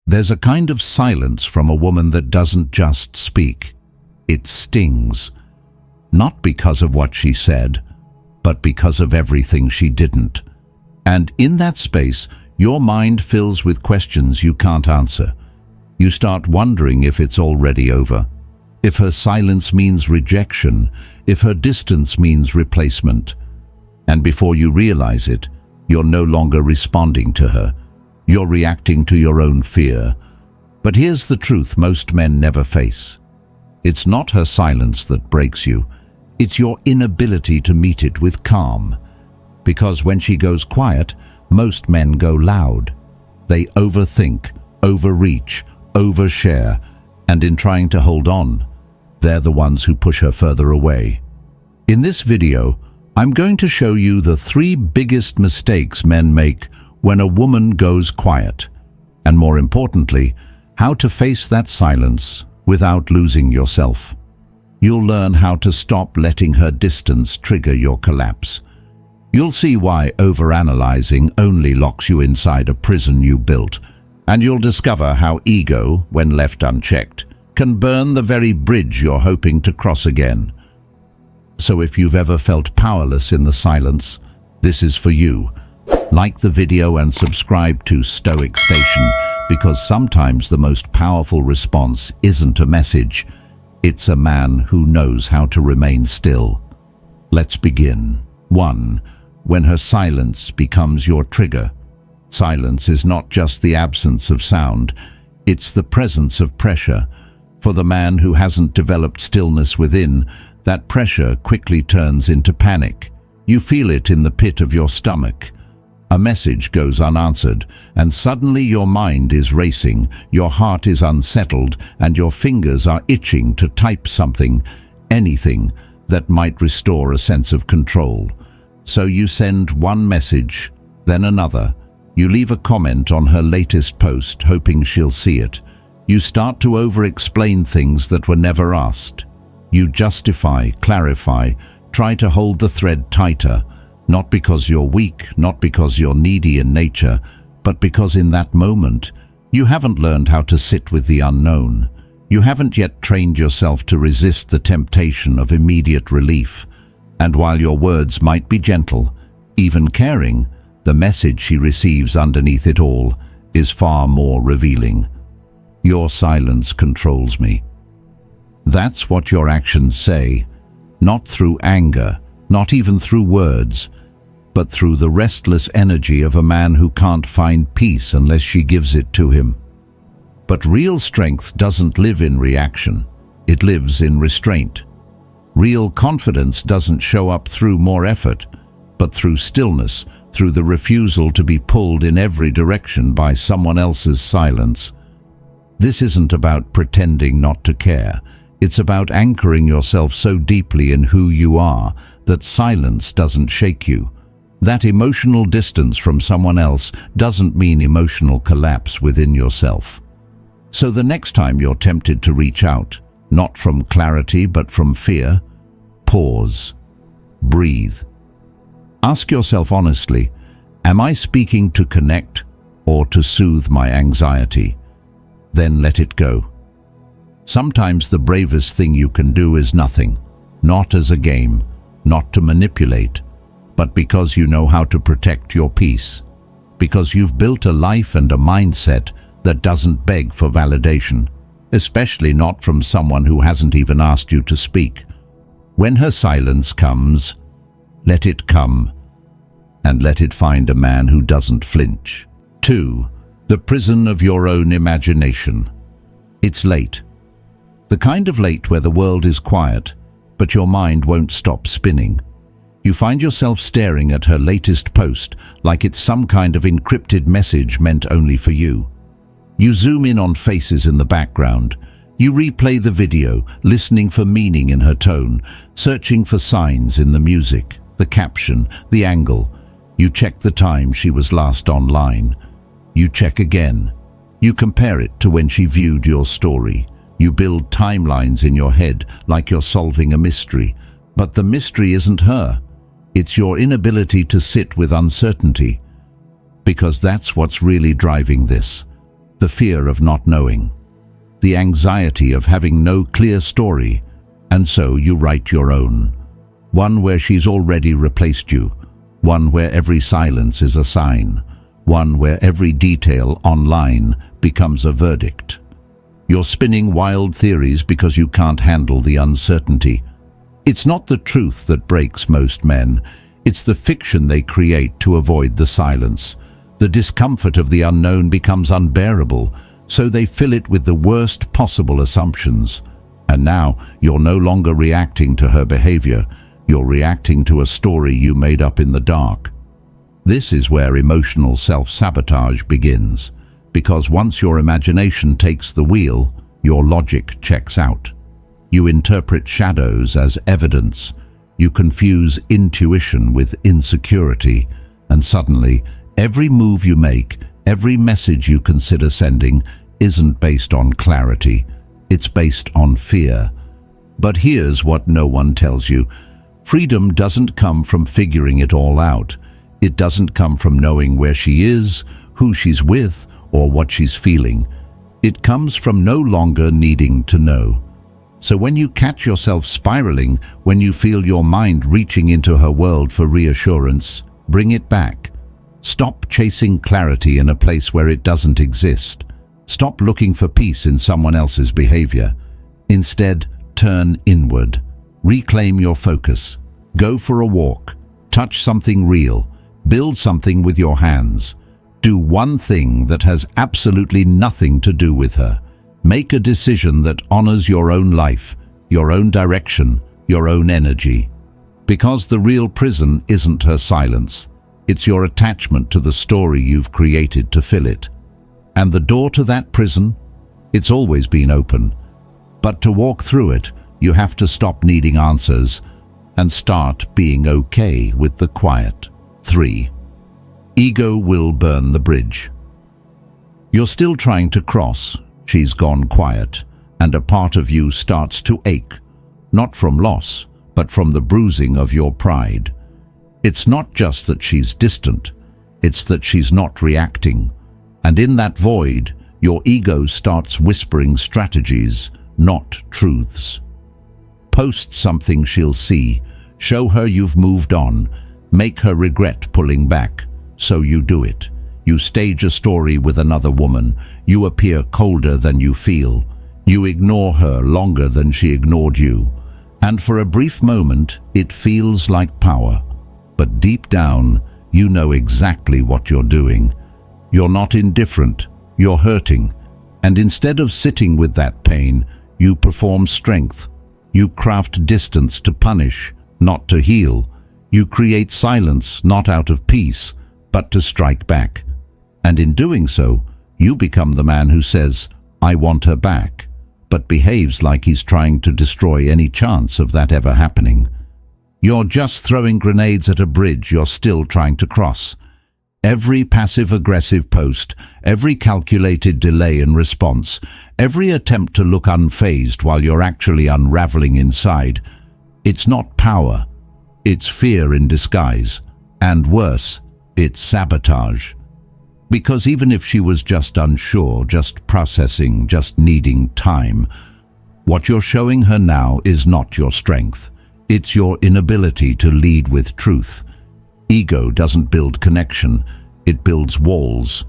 There's a kind of silence from a woman that doesn't just speak. It stings. Not because of what she said, but because of everything she didn't. And in that space, your mind fills with questions you can't answer. You start wondering if it's already over, if her silence means rejection, if her distance means replacement. And before you realize it, you're no longer responding to her. You're reacting to your own fear. But here's the truth most men never face. It's not her silence that breaks you. It's your inability to meet it with calm. Because when she goes quiet, most men go loud. They overthink, overreach, overshare, and in trying to hold on, they're the ones who push her further away. In this video, I'm going to show you the 3 biggest mistakes men make when a woman goes quiet, and more importantly, how to face that silence without losing yourself. You'll learn how to stop letting her distance trigger your collapse. You'll see why overanalyzing only locks you inside a prison you built, and you'll discover how ego, when left unchecked, can burn the very bridge you're hoping to cross again. So if you've ever felt powerless in the silence, this is for you. Like the video and subscribe to Stoic Station, because sometimes the most powerful response isn't a message, it's a man who knows how to remain still. Let's begin. 1. When her silence becomes your trigger. Silence is not just the absence of sound, it's the presence of pressure. For the man who hasn't developed stillness within, that pressure quickly turns into panic. You feel it in the pit of your stomach. A message goes unanswered, and suddenly your mind is racing, your heart is unsettled, and your fingers are itching to type something, anything, that might restore a sense of control. So you send one message, then another. You leave a comment on her latest post, hoping she'll see it. You start to over-explain things that were never asked. You justify, clarify, try to hold the thread tighter, not because you're weak, not because you're needy in nature, but because in that moment, you haven't learned how to sit with the unknown. You haven't yet trained yourself to resist the temptation of immediate relief. And while your words might be gentle, even caring, the message she receives underneath it all is far more revealing. Your silence controls me. That's what your actions say, not through anger, not even through words, but through the restless energy of a man who can't find peace unless she gives it to him. But real strength doesn't live in reaction, it lives in restraint. Real confidence doesn't show up through more effort, but through stillness, through the refusal to be pulled in every direction by someone else's silence. This isn't about pretending not to care. It's about anchoring yourself so deeply in who you are that silence doesn't shake you. That emotional distance from someone else doesn't mean emotional collapse within yourself. So the next time you're tempted to reach out, not from clarity but from fear, pause. Breathe. Ask yourself honestly, am I speaking to connect or to soothe my anxiety? Then let it go. Sometimes the bravest thing you can do is nothing, not as a game, not to manipulate, but because you know how to protect your peace, because you've built a life and a mindset that doesn't beg for validation, especially not from someone who hasn't even asked you to speak. When her silence comes, let it come, and let it find a man who doesn't flinch. 2. The prison of your own imagination. It's late. The kind of late where the world is quiet, but your mind won't stop spinning. You find yourself staring at her latest post like it's some kind of encrypted message meant only for you. You zoom in on faces in the background. You replay the video, listening for meaning in her tone, searching for signs in the music, the caption, the angle. You check the time she was last online. You check again. You compare it to when she viewed your story. You build timelines in your head like you're solving a mystery. But the mystery isn't her. It's your inability to sit with uncertainty. Because that's what's really driving this. the fear of not knowing, the anxiety of having no clear story, and so you write your own. One where she's already replaced you, one where every silence is a sign, one where every detail online becomes a verdict. You're spinning wild theories because you can't handle the uncertainty. It's not the truth that breaks most men, it's the fiction they create to avoid the silence. The discomfort of the unknown becomes unbearable, so they fill it with the worst possible assumptions. And now you're no longer reacting to her behavior, you're reacting to a story you made up in the dark. This is where emotional self-sabotage begins, because once your imagination takes the wheel, your logic checks out. You interpret shadows as evidence, you confuse intuition with insecurity, and suddenly, every move you make, every message you consider sending, isn't based on clarity, it's based on fear. But here's what no one tells you. Freedom doesn't come from figuring it all out. It doesn't come from knowing where she is, who she's with, or what she's feeling. It comes from no longer needing to know. So when you catch yourself spiraling, when you feel your mind reaching into her world for reassurance, bring it back. Stop chasing clarity in a place where it doesn't exist. Stop looking for peace in someone else's behavior. Instead, turn inward. Reclaim your focus. Go for a walk. Touch something real. Build something with your hands. Do one thing that has absolutely nothing to do with her. Make a decision that honors your own life, your own direction, your own energy. Because the real prison isn't her silence. It's your attachment to the story you've created to fill it. And the door to that prison, it's always been open. But to walk through it, you have to stop needing answers and start being okay with the quiet. 3. Ego will burn the bridge. You're still trying to cross. She's gone quiet, and a part of you starts to ache, not from loss, but from the bruising of your pride. It's not just that she's distant, it's that she's not reacting. And in that void, your ego starts whispering strategies, not truths. Post something she'll see, show her you've moved on, make her regret pulling back, so you do it. You stage a story with another woman, you appear colder than you feel, you ignore her longer than she ignored you, and for a brief moment it feels like power. But deep down, you know exactly what you're doing. You're not indifferent, you're hurting, and instead of sitting with that pain, you perform strength. You craft distance to punish, not to heal. You create silence, not out of peace, but to strike back. And in doing so, you become the man who says, "I want her back," but behaves like he's trying to destroy any chance of that ever happening. You're just throwing grenades at a bridge you're still trying to cross. Every passive-aggressive post, every calculated delay in response, every attempt to look unfazed while you're actually unraveling inside, it's not power, it's fear in disguise, and worse, it's sabotage. Because even if she was just unsure, just processing, just needing time, what you're showing her now is not your strength. It's your inability to lead with truth. Ego doesn't build connection, it builds walls.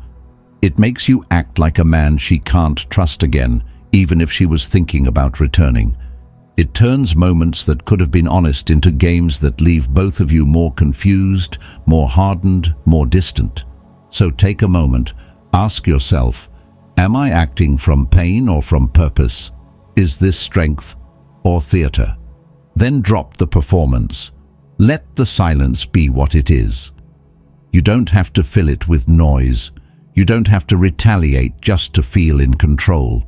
It makes you act like a man she can't trust again, even if she was thinking about returning. It turns moments that could have been honest into games that leave both of you more confused, more hardened, more distant. So take a moment, ask yourself, am I acting from pain or from purpose? Is this strength or theater? Then drop the performance. Let the silence be what it is. You don't have to fill it with noise. You don't have to retaliate just to feel in control.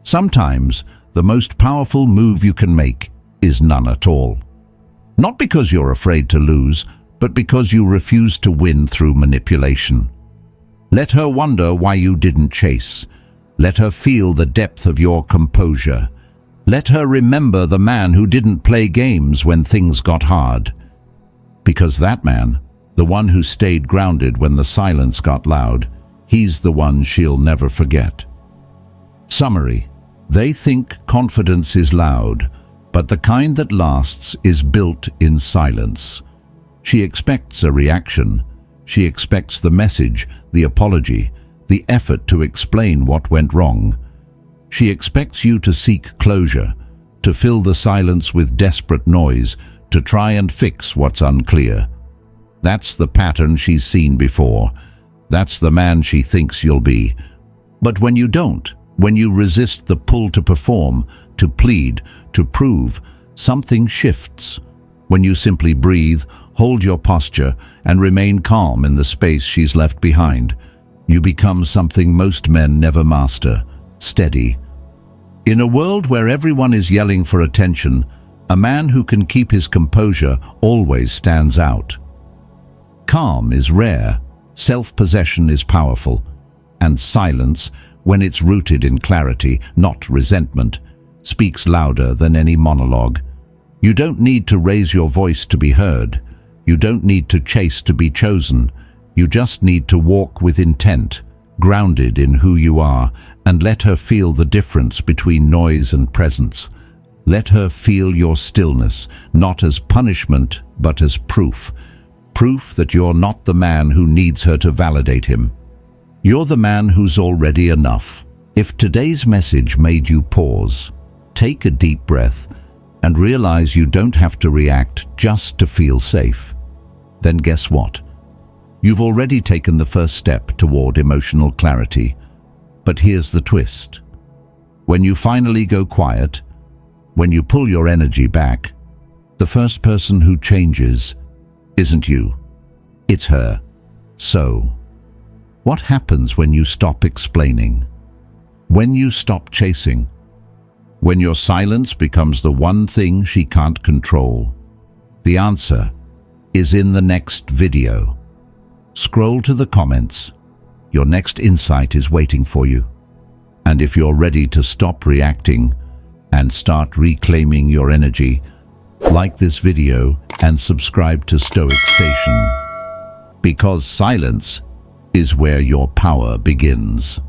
Sometimes, the most powerful move you can make is none at all. Not because you're afraid to lose, but because you refuse to win through manipulation. Let her wonder why you didn't chase. Let her feel the depth of your composure. Let her remember the man who didn't play games when things got hard. Because that man, the one who stayed grounded when the silence got loud, he's the one she'll never forget. Summary: they think confidence is loud, but the kind that lasts is built in silence. She expects a reaction. She expects the message, the apology, the effort to explain what went wrong. She expects you to seek closure, to fill the silence with desperate noise, to try and fix what's unclear. That's the pattern she's seen before. That's the man she thinks you'll be. But when you don't, when you resist the pull to perform, to plead, to prove, something shifts. When you simply breathe, hold your posture, and remain calm in the space she's left behind, you become something most men never master: steady. In a world where everyone is yelling for attention, a man who can keep his composure always stands out. Calm is rare, self-possession is powerful, and silence, when it's rooted in clarity, not resentment, speaks louder than any monologue. You don't need to raise your voice to be heard. You don't need to chase to be chosen. You just need to walk with intent, grounded in who you are, and let her feel the difference between noise and presence. Let her feel your stillness, not as punishment, but as proof. Proof that you're not the man who needs her to validate him. You're the man who's already enough. If today's message made you pause, take a deep breath, and realize you don't have to react just to feel safe, then guess what? You've already taken the first step toward emotional clarity. But here's the twist. When you finally go quiet, when you pull your energy back, the first person who changes isn't you, it's her. So, what happens when you stop explaining? When you stop chasing? When your silence becomes the one thing she can't control? The answer is in the next video. Scroll to the comments. Your next insight is waiting for you. And if you're ready to stop reacting and start reclaiming your energy, like this video and subscribe to Stoic Station. Because silence is where your power begins.